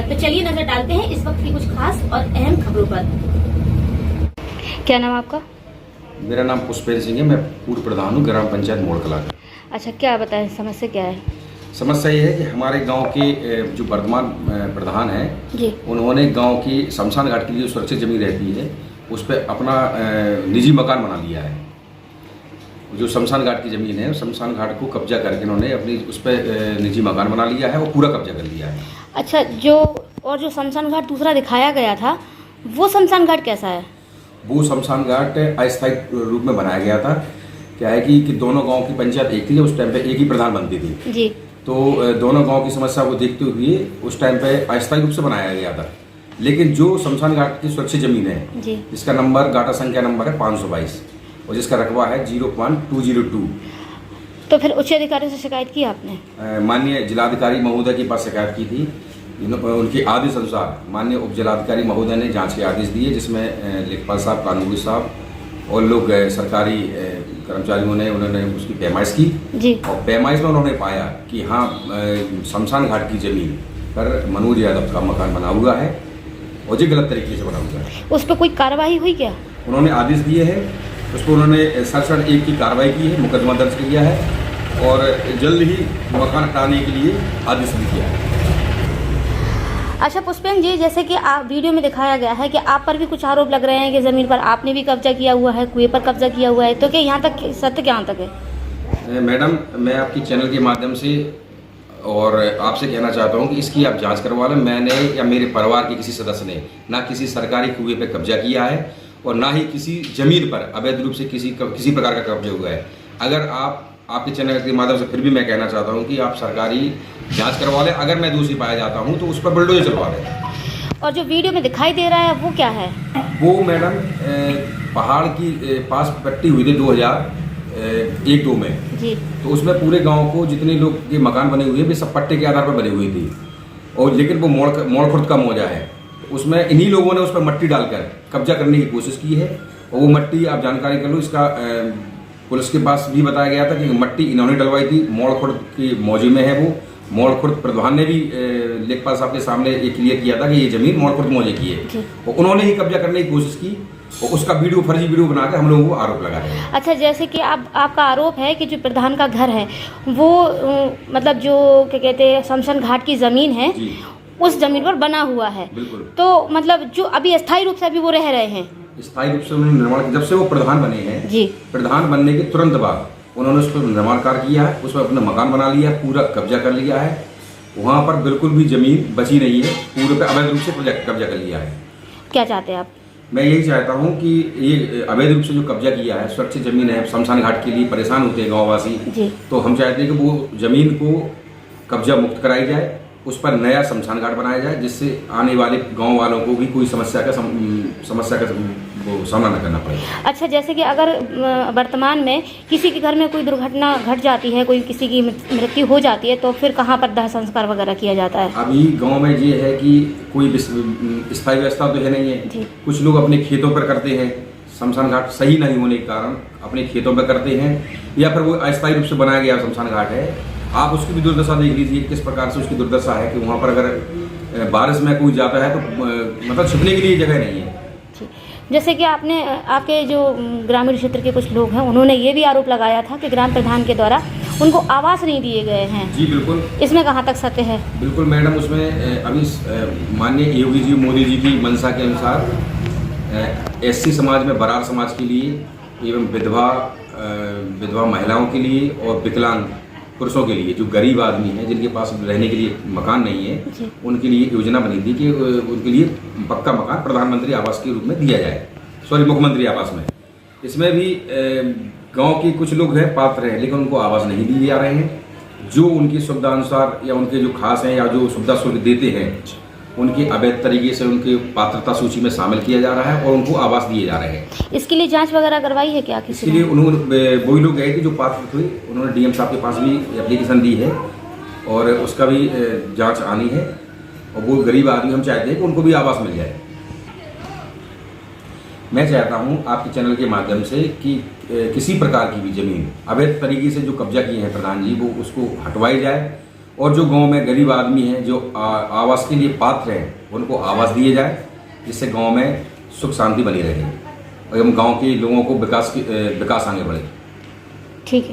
भारत। तो चलिए नजर डालते हैं इस वक्त की कुछ खास और अहम खबरों पर। क्या नाम आपका? मेरा नाम पुष्पेंद्र सिंह है। मैं पूर्व प्रधान हूँ ग्राम पंचायत मोड़कला का। अच्छा, क्या बताएं, समस्या क्या है? समस्या ये है कि हमारे गांव के जो वर्तमान प्रधान हैं जी। उन्होंने गांव की शमशान घाट के लिए जो सुरक्षित जमीन रहती है उस पर अपना निजी मकान बना लिया है। जो शमशान घाट की ज़मीन है शमशान घाट को कब्जा करके उन्होंने अपनी उस पर निजी मकान बना लिया है और पूरा कब्जा कर लिया है। अच्छा, जो शमशान घाट दूसरा दिखाया गया था वो शमशान घाट कैसा है? वो शमशान घाट अस्थायी रूप में बनाया गया था। क्या है कि दोनों गांव की पंचायत एक थी, उस टाइम पे एक ही प्रधान बनती थी जी। तो दोनों गांव की समस्या को देखते हुए उस टाइम पे अस्थायी रूप से बनाया गया था। लेकिन जो शमशान घाट की सुरक्षित जमीन है जी। जिसका नंबर गाटा संख्या नंबर है 522 और जिसका रकबा है 0.202। तो फिर उच्च अधिकारियों से शिकायत की आपने? माननीय जिलाधिकारी महोदय के पास शिकायत की थी। उनके आदेश अनुसार माननीय उप जिलाधिकारी महोदय ने जांच के आदेश दिए, जिसमें लेखपाल साहब, कानूनी साहब और लोग सरकारी कर्मचारियों ने उन्होंने उसकी पैमाइश की जी। और पैमाइश में उन्होंने पाया कि हाँ शमशान घाट की जमीन पर मनोज यादव का मकान बना हुआ है और ये गलत तरीके से बना हुआ है। उस पर कोई कार्रवाई हुई क्या? उन्होंने आदेश दिए हैं, उस पर उन्होंने 67(1) की कार्रवाई की है, मुकदमा दर्ज किया है और जल्द ही मकान हटाने के लिए आदेश भी किया है। अच्छा पुष्पेंद्र जी, जैसे कि आप वीडियो में दिखाया गया है कि आप पर भी कुछ आरोप लग रहे हैं कि ज़मीन पर आपने भी कब्जा किया हुआ है, कुएं पर कब्जा किया हुआ है, तो क्या यहाँ तक सत्य कहाँ तक है? मैडम, मैं आपकी चैनल के माध्यम से और आपसे कहना चाहता हूँ कि इसकी आप जांच करवा लें। मैंने या मेरे परिवार के किसी सदस्य ने ना किसी सरकारी कुएं पर कब्जा किया है और ना ही किसी जमीन पर अवैध रूप से किसी प्रकार का कब्जा हुआ है। अगर आपके चैनल के माध्यम से फिर भी मैं कहना चाहता हूं कि आप सरकारी जांच करवा लें। अगर मैं दोषी पाया जाता हूं तो उस पर बुलडोजर चलवा दें। और जो वीडियो में दिखाई दे रहा है वो क्या है? वो मैडम पहाड़ की पास पट्टी हुई थी 2001-2 में जी। तो उसमें पूरे गांव को जितने लोग के मकान बने हुए वे सब पट्टे के आधार पर बने हुए थे और लेकिन वो मोड़ खुर्द का मौजा है, उसमें इन्हीं लोगों ने उस पर मट्टी डालकर कब्जा करने की कोशिश की है। और वो मट्टी आप जानकारी कर लो, इसका पुलिस के पास भी बताया गया था कि मट्टी इन्होंने डलवाई थी, मोड़ खुर्द की मौजे में है। वो मोड़ खुर्द प्रधान ने भी लेखपाल साहब के सामने ये क्लियर किया था कि ये जमीन मोड़ खुर्द मौजे की है और उन्होंने ही कब्जा करने की कोशिश की और उसका फर्जी वीडियो बनाकर हम लोगों को आरोप लगा रहे हैं। अच्छा, जैसे कि आपका आरोप है कि जो प्रधान का घर है वो मतलब जो क्या कहते हैं शमशान घाट की ज़मीन है उस जमीन पर बना हुआ है। बिल्कुल। तो मतलब जो अभी अस्थायी रूप से अभी वो रह रहे हैं? स्थायी रूप से उन्होंने निर्माण, जब से वो प्रधान बने हैं जी, प्रधान बनने के तुरंत बाद उन्होंने उस पर निर्माण कार्य किया है, उस पर अपना मकान बना लिया है, पूरा कब्जा कर लिया है। वहाँ पर बिल्कुल भी जमीन बची नहीं है, पूरे पे अवैध रूप से कब्जा कर लिया है। क्या चाहते हैं आप? मैं यही चाहता हूँ कि ये अवैध रूप से जो कब्जा किया है, सुरक्षित जमीन है, शमशान घाट के लिए परेशान होते हैं गाँववासी, तो हम चाहते हैं कि वो जमीन को कब्जा मुक्त कराई जाए, उस पर नया शमशान घाट बनाया जाए जिससे आने वाले गांव वालों को भी कोई समस्या का सामना न करना पड़े। अच्छा, जैसे कि अगर वर्तमान में किसी के घर में कोई दुर्घटना घट जाती है, कोई किसी की मृत्यु हो जाती है, तो फिर कहाँ पर दाह संस्कार वगैरह किया जाता है? अभी गांव में ये है कि कोई स्थायी व्यवस्था तो है नहीं है। कुछ लोग अपने खेतों पर करते हैं, शमशान घाट सही नहीं होने के कारण अपने खेतों पर करते हैं, या फिर वो अस्थायी रूप से बनाया गया शमशान घाट है। आप उसकी भी दुर्दशा देख लीजिए किस प्रकार से उसकी दुर्दशा है कि वहाँ पर अगर बारिश में कोई जाता है तो मतलब छुपने के लिए जगह नहीं है। जैसे कि आपके जो ग्रामीण क्षेत्र के कुछ लोग हैं उन्होंने ये भी आरोप लगाया था कि ग्राम प्रधान के द्वारा उनको आवास नहीं दिए गए हैं। जी बिल्कुल। इसमें कहाँ तक सत्य है? बिल्कुल मैडम, उसमें अभी माननीय योगी जी मोदी जी की मंशा के अनुसार SC समाज में बरार समाज के लिए एवं विधवा महिलाओं के लिए और विकलांग पुरुषों के लिए जो गरीब आदमी हैं जिनके पास रहने के लिए मकान नहीं है उनके लिए योजना बनी थी कि उनके लिए पक्का मकान प्रधानमंत्री आवास के रूप में दिया जाए, मुख्यमंत्री आवास में। इसमें भी गांव के कुछ लोग हैं पात्र हैं लेकिन उनको आवास नहीं दिए जा रहे हैं। जो उनकी सुविधा अनुसार या उनके जो खास हैं या जो सुविधा शुल्क देते हैं उनके अवैध तरीके से उनके पात्रता सूची में शामिल किया जा रहा है और उनको आवास दिए जा रहे हैं। इसके लिए जांच वगैरह करवाई है क्या किसी ने? इसके लिए उन्होंने वही लोग गए थे जो पात्र हुए, उन्होंने DM साहब के पास भी एप्लीकेशन दी है और उसका भी जांच आनी है और वो गरीब आदमी हम चाहते हैं कि उनको भी आवास मिल जाए। मैं चाहता हूं आपके चैनल के माध्यम से कि किसी प्रकार की भी जमीन अवैध तरीके से जो कब्जा किए हैं प्रधान जी वो उसको हटवाई जाए और जो गांव में गरीब आदमी हैं जो आवास के लिए पात्र हैं उनको आवास दिए जाए, जिससे गांव में सुख शांति बनी रहे और हम गांव के लोगों को विकास आगे बढ़े। ठीक है।